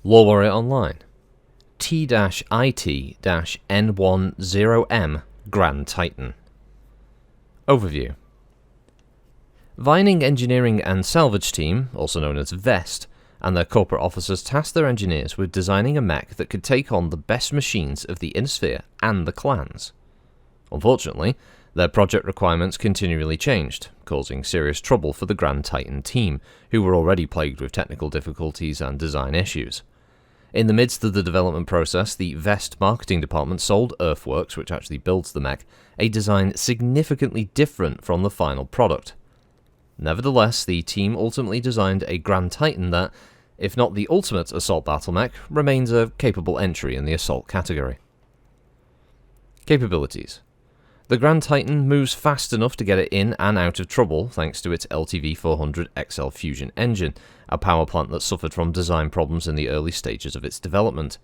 LoreWarrior Online T-IT-N10M Grand Titan. Overview. Vining Engineering and Salvage Team, also known as VEST, and their corporate officers tasked their engineers with designing a mech that could take on the best machines of the Inner Sphere and the clans. Unfortunately, their project requirements continually changed, causing serious trouble for the Grand Titan team, who were already plagued with technical difficulties and design issues. In the midst of the development process, the VEST marketing department sold Earthworks, which actually builds the mech, a design significantly different from the final product. Nevertheless, the team ultimately designed a Grand Titan that, if not the ultimate assault battlemech, remains a capable entry in the assault category. Capabilities. The Grand Titan moves fast enough to get it in and out of trouble thanks to its LTV-400 XL fusion engine, a power plant that suffered from design problems in the early stages of its development.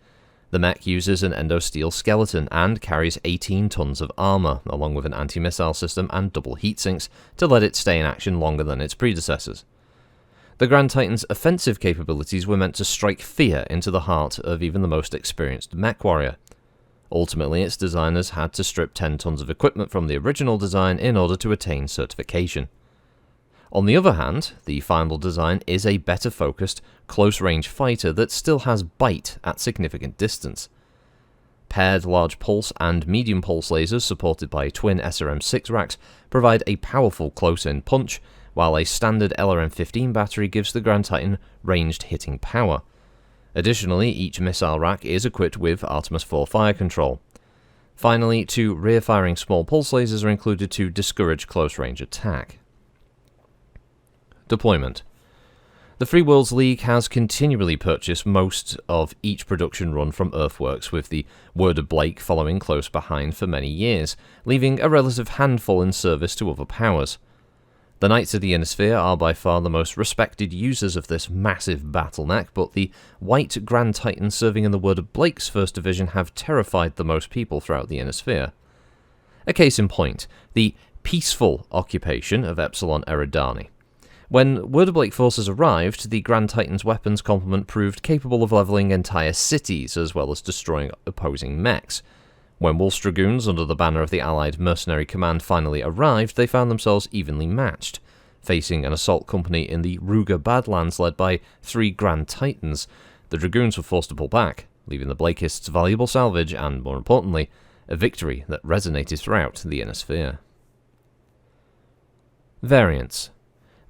The mech uses an endosteel skeleton and carries 18 tons of armor, along with an anti-missile system and double heatsinks to let it stay in action longer than its predecessors. The Grand Titan's offensive capabilities were meant to strike fear into the heart of even the most experienced mech warrior. Ultimately, its designers had to strip 10 tons of equipment from the original design in order to attain certification. On the other hand, the final design is a better focused, close-range fighter that still has bite at significant distance. Paired large pulse and medium pulse lasers supported by twin SRM-6 racks provide a powerful close-in punch, while a standard LRM-15 battery gives the Grand Titan ranged hitting power. Additionally, each missile rack is equipped with Artemis 4 fire control. Finally, 2 rear-firing small pulse lasers are included to discourage close-range attack. Deployment. The Free Worlds League has continually purchased most of each production run from Earthworks, with the Word of Blake following close behind for many years, leaving a relative handful in service to other powers. The Knights of the Inner Sphere are by far the most respected users of this massive battlemech, but the White Grand Titans serving in the Word of Blake's First Division have terrified the most people throughout the Inner Sphere. A case in point, the peaceful occupation of Epsilon Eridani. When Word of Blake forces arrived, the Grand Titan's weapons complement proved capable of leveling entire cities, as well as destroying opposing mechs. When Wolf's Dragoons, under the banner of the Allied Mercenary Command, finally arrived, they found themselves evenly matched. Facing an assault company in the Ruger Badlands led by 3 Grand Titans, the Dragoons were forced to pull back, leaving the Blakists valuable salvage and, more importantly, a victory that resonated throughout the Inner Sphere. Variants.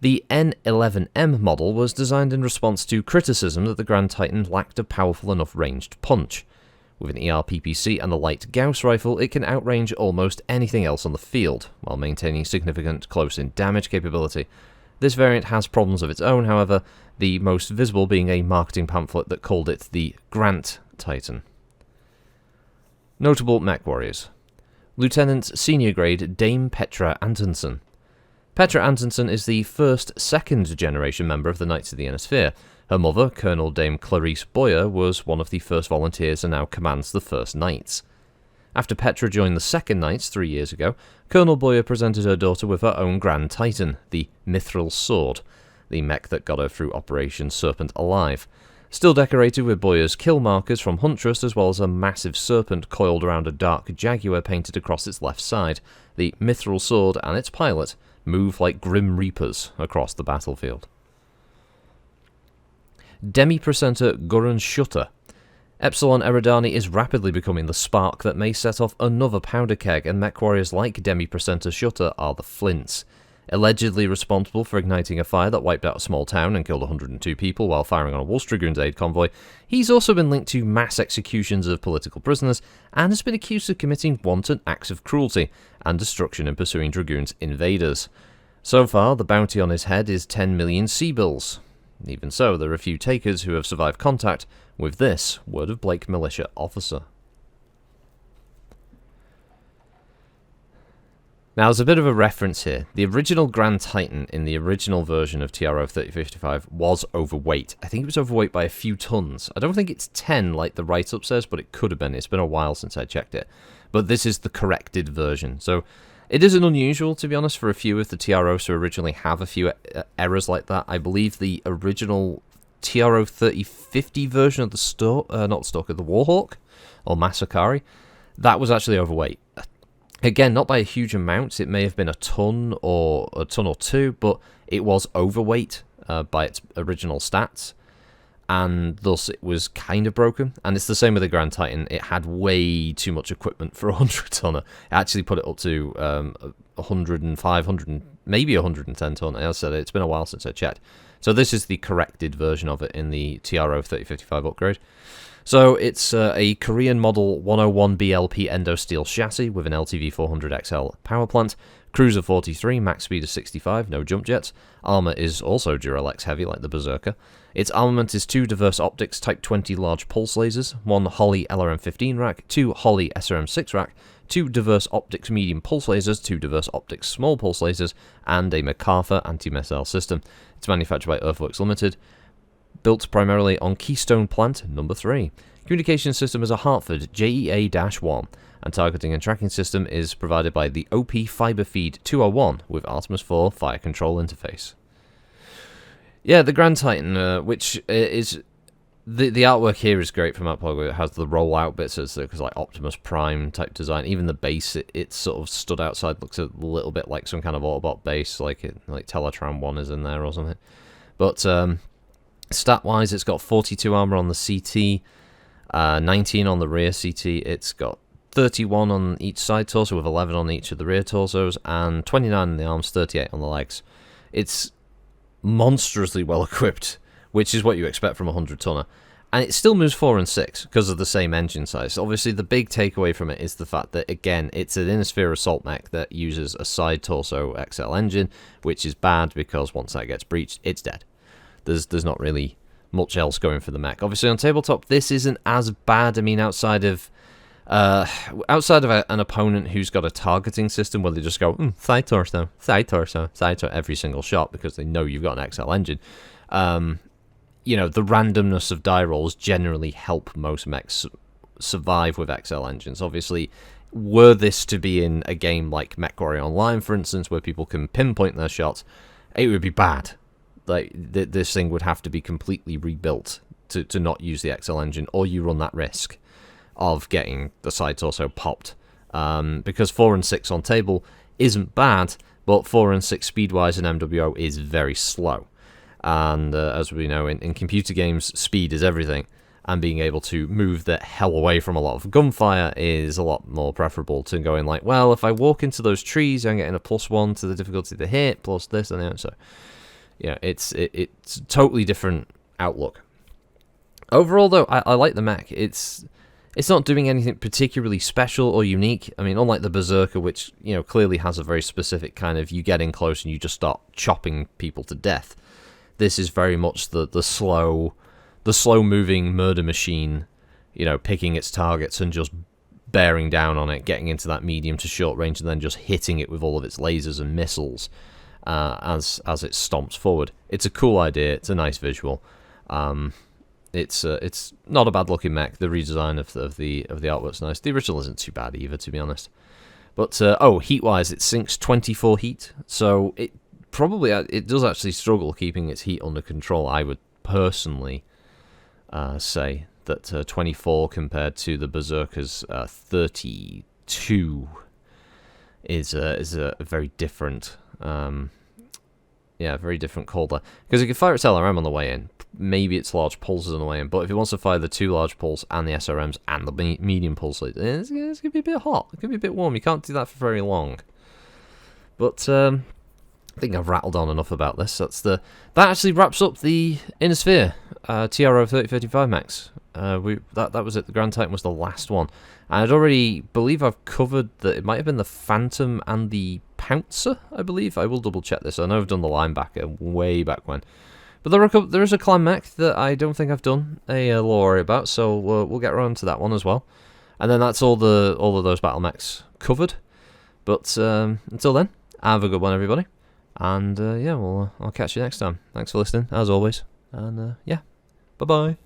The N11M model was designed in response to criticism that the Grand Titan lacked a powerful enough ranged punch. With an ERPPC and the light Gauss rifle, it can outrange almost anything else on the field, while maintaining significant close-in damage capability. This variant has problems of its own, however, the most visible being a marketing pamphlet that called it the Grant Titan. Notable mech warriors. Lieutenant Senior Grade Dame Petra Antonsen. Petra Antonsen is the first second-generation member of the Knights of the Inner Sphere. Her mother, Colonel Dame Clarice Boyer, was one of the first volunteers and now commands the First Knights. After Petra joined the Second Knights 3 years ago, Colonel Boyer presented her daughter with her own Grand Titan, the Mithril Sword, the mech that got her through Operation Serpent alive. Still decorated with Boyer's kill markers from Huntress, as well as a massive serpent coiled around a dark jaguar painted across its left side, the Mithril Sword and its pilot move like grim reapers across the battlefield. Demi-Presenter Gurren Shutter. Epsilon Eridani is rapidly becoming the spark that may set off another powder keg, and mech warriors like Demi-Presenter Shutter are the flints. Allegedly responsible for igniting a fire that wiped out a small town and killed 102 people while firing on a Wolf's Dragoons aid convoy, he's also been linked to mass executions of political prisoners and has been accused of committing wanton acts of cruelty and destruction in pursuing Dragoons invaders. So far, the bounty on his head is 10 million sea-bills. Even so, there are a few takers who have survived contact with this Word of Blake militia officer. Now, there's a bit of a reference here. The original Grand Titan in the original version of TRO 3055 was overweight. I think it was overweight by a few tons. I don't think it's 10 like the write-up says, but it could have been. It's been a while since I checked it. But this is the corrected version. So it isn't unusual, to be honest, for a few of the TROs to originally have a few errors like that. I believe the original TRO 3050 version of the not the Stalker, the Warhawk, or Masakari, that was actually overweight. Again, not by a huge amount. It may have been a ton or two, but it was overweight by its original stats, and thus it was kind of broken. And it's the same with the Grand Titan. It had way too much equipment for a 100-tonner. It actually put it up to 105, 100, maybe 110 ton. As I said, it's been a while since I checked. So this is the corrected version of it in the TRO 3055 upgrade. So it's a Korean model 101 BLP endo steel chassis with an LTV 400XL power plant, cruise of 43, max speed of 65, no jump jets. Armor is also Duralex heavy like the Berserker. Its armament is 2 diverse optics Type 20 large pulse lasers, 1 Holley LRM-15 rack, 2 Holley SRM-6 rack, 2 diverse optics medium pulse lasers, 2 diverse optics small pulse lasers, and a MacArthur anti-missile system. It's manufactured by Earthworks Limited. Built primarily on Keystone Plant number 3. Communication system is a Hartford JEA-1, and targeting and tracking system is provided by the OP Fiber Feed 201 with Artemis 4 fire control interface. Yeah, the Grand Titan, which is... The artwork here is great from that point. It has the rollout bits, it's like Optimus Prime type design. Even the base, it sort of stood outside, looks a little bit like some kind of Autobot base, like Teletran 1 is in there or something. But stat-wise, it's got 42 armor on the CT, 19 on the rear CT. It's got 31 on each side torso with 11 on each of the rear torsos, and 29 on the arms, 38 on the legs. It's monstrously well equipped, which is what you expect from a 100-tonner. And it still moves 4 and 6 because of the same engine size. Obviously, the big takeaway from it is the fact that, again, it's an Inner Sphere assault mech that uses a side torso XL engine, which is bad because once that gets breached, it's dead. There's not really much else going for the mech. Obviously, on tabletop, this isn't as bad. I mean, outside of an opponent who's got a targeting system where they just go, side torso, side torso, side torso, every single shot because they know you've got an XL engine. You know, the randomness of die rolls generally help most mechs survive with XL engines. Obviously, were this to be in a game like MechWarrior Online, for instance, where people can pinpoint their shots, it would be bad. Like, this thing would have to be completely rebuilt to not use the XL engine, or you run that risk of getting the side torso popped. Because 4 and 6 on table isn't bad, but 4 and 6 speed-wise in MWO is very slow. And as we know, in computer games, speed is everything, and being able to move the hell away from a lot of gunfire is a lot more preferable to going like, well, if I walk into those trees, I'm getting a +1 to the difficulty to hit, plus this and that. So, yeah, it's a totally different outlook. Overall, though, I like the mech. It's not doing anything particularly special or unique. I mean, unlike the Berserker, which, you know, clearly has a very specific kind of, you get in close and you just start chopping people to death. This is very much the slow moving murder machine, you know, picking its targets and just bearing down on it, getting into that medium to short range, and then just hitting it with all of its lasers and missiles as it stomps forward. It's a cool idea. It's a nice visual. It's not a bad looking mech. The redesign of the artwork's nice. The original isn't too bad either, to be honest. But heat wise, it sinks 24 heat, so it does actually struggle keeping its heat under control. I would personally say that 24 compared to the Berserker's 32 is a very different very different call there. Because it can fire its LRM on the way in, maybe its large pulses on the way in, but if it wants to fire the 2 large pulse and the SRMs and the medium pulse, it's going to be a bit hot. It could be a bit warm. You can't do that for very long. But I think I've rattled on enough about this. That actually wraps up the Inner Sphere TRO 3055 mechs. That was it. The Grand Titan was the last one. And I'd already believe I've covered that. It might have been the Phantom and the Pouncer, I believe. I will double check this. I know I've done the Linebacker way back when. But there is a Clan Mech that I don't think I've done a LoreWarrior about, so we'll get around to that one as well. And then that's all of those battle mechs covered. But until then, have a good one, everybody. And I'll catch you next time. Thanks for listening, as always. And bye-bye.